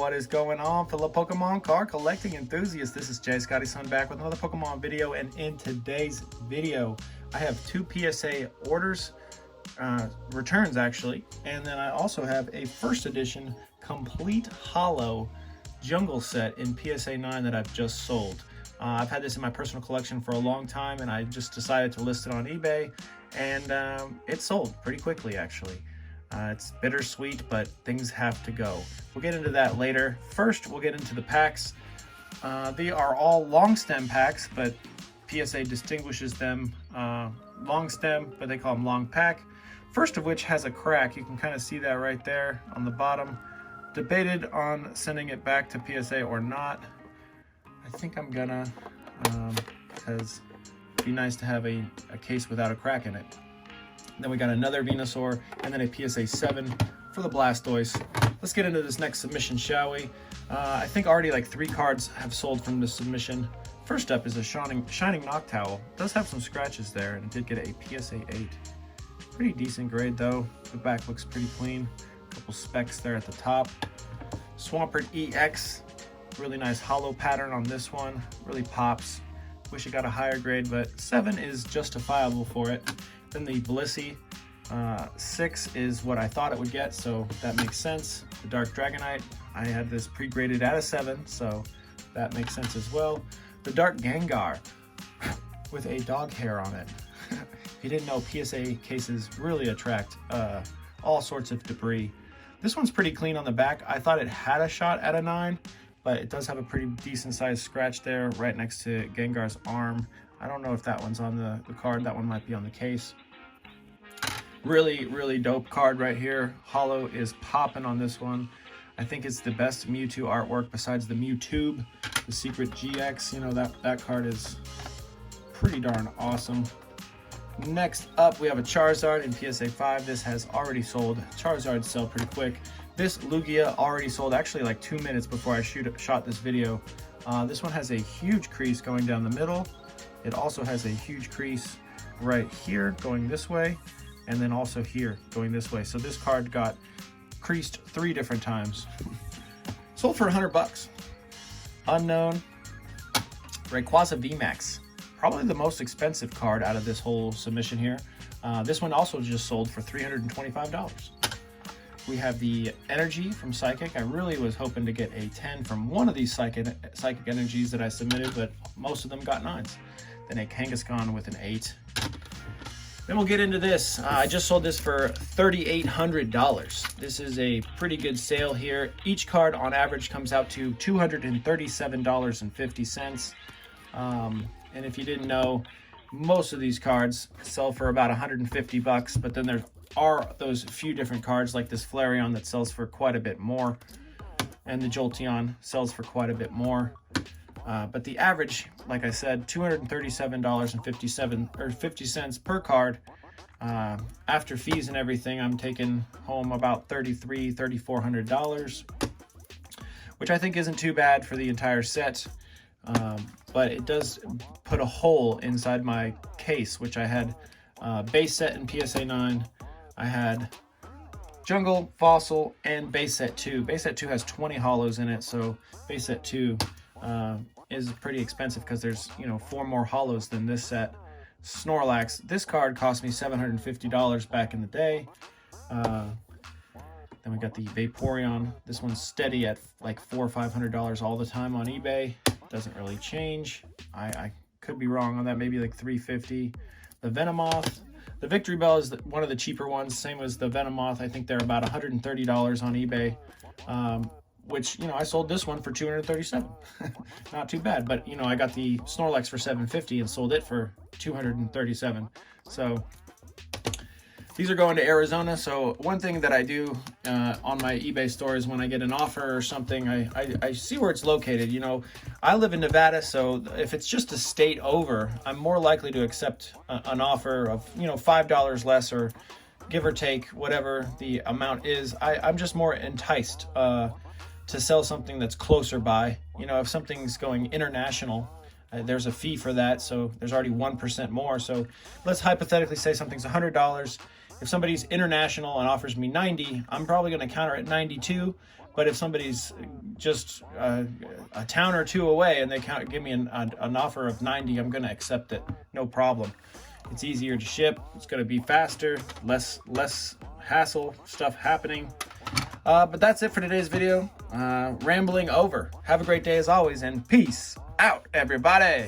What is going on, fellow Pokemon card collecting enthusiasts? This is Jay Scotty Sun back with another Pokemon video, and in today's video I have two PSA orders, returns actually, and then I also have a first edition complete holo jungle set in PSA 9 that I've just sold. I've had this in my personal collection for a long time, and I just decided to list it on eBay, and it sold pretty quickly actually. It's bittersweet, but things have to go. We'll get into that later. First, we'll get into the packs. They are all long stem packs, but PSA distinguishes them long stem, but they call them long pack. First of which has a crack. You can kind of see that right there on the bottom. Debated on sending it back to PSA or not. I think I'm gonna, because it'd be nice to have a case without a crack in it. Then we got another Venusaur, and then a PSA 7 for the Blastoise. Let's get into this next submission, shall we? I think already like 3 cards have sold from this submission. First up is a Shining Noctowl. It does have some scratches there, and it did get a PSA 8. Pretty decent grade though. The back looks pretty clean. A couple specks there at the top. Swampert EX. Really nice holo pattern on this one. Really pops. Wish it got a higher grade, but 7 is justifiable for it. Then the Blissey 6 is what I thought it would get, so that makes sense. The Dark Dragonite, I had this pre-graded at a 7, so that makes sense as well. The Dark Gengar with a dog hair on it. If you didn't know, PSA cases really attract all sorts of debris. This one's pretty clean on the back. I thought it had a shot at a 9, but it does have a pretty decent sized scratch there right next to Gengar's arm. I don't know if that one's on the card. That one might be on the case. Really dope card right here. Holo is popping on this one. I think it's the best Mewtwo artwork besides the Mewtube, the Secret GX. You know, that card is pretty darn awesome. Next up, we have a Charizard in PSA 5. This has already sold. Charizards sell pretty quick. This Lugia already sold actually like 2 minutes before I shot this video. This one has a huge crease going down the middle. It also has a huge crease right here going this way, and then also here going this way. So this card got creased 3 different times. Sold for $100. Unknown Rayquaza VMAX. Probably the most expensive card out of this whole submission here. This one also just sold for $325. We have the Energy from Psychic. I really was hoping to get a 10 from one of these Psychic Energies that I submitted, but most of them got 9s. Then a Kangaskhan with an 8. Then we'll get into this. I just sold this for $3,800. This is a pretty good sale here. Each card on average comes out to $237.50. And if you didn't know, most of these cards sell for about $150, but then there are those few different cards like this Flareon that sells for quite a bit more, and the Jolteon sells for quite a bit more. But the average, like I said, $237.50 per card. After fees and everything, I'm taking home about $3,400, which I think isn't too bad for the entire set. But it does put a hole inside my case, which I had base set in PSA 9. I had Jungle, Fossil, and base set 2. Base set 2 has 20 holos in it, so base set 2 is pretty expensive because there's, you know, 4 more holos than this set. Snorlax, this card cost me $750 back in the day. Then we got the Vaporeon. This one's steady at like $400 or $500 all the time on eBay. Doesn't really change. I could be wrong on that, maybe like $350. The Venomoth. The Victory Bell is one of the cheaper ones, same as the Venomoth. I think they're about $130 on eBay. Which, you know, I sold this one for $237. Not too bad, but you know, I got the Snorlax for $750 and sold it for $237. So these are going to Arizona. So one thing that I do on my eBay store is when I get an offer or something, I see where it's located. You know, I live in Nevada, so if it's just a state over, I'm more likely to accept an offer of, you know, $5 less or give or take whatever the amount is. I'm just more enticed to sell something that's closer by. You know, if something's going international, there's a fee for that, so there's already 1% more. So let's hypothetically say something's $100 If somebody's international and offers me 90, I'm probably going to counter at 92. But if somebody's just a town or two away and they give me an offer of 90, I'm going to accept it, no problem. It's easier to ship. It's going to be faster, less hassle, stuff happening. But that's it for today's video. Rambling over. Have a great day as always, and peace out, everybody.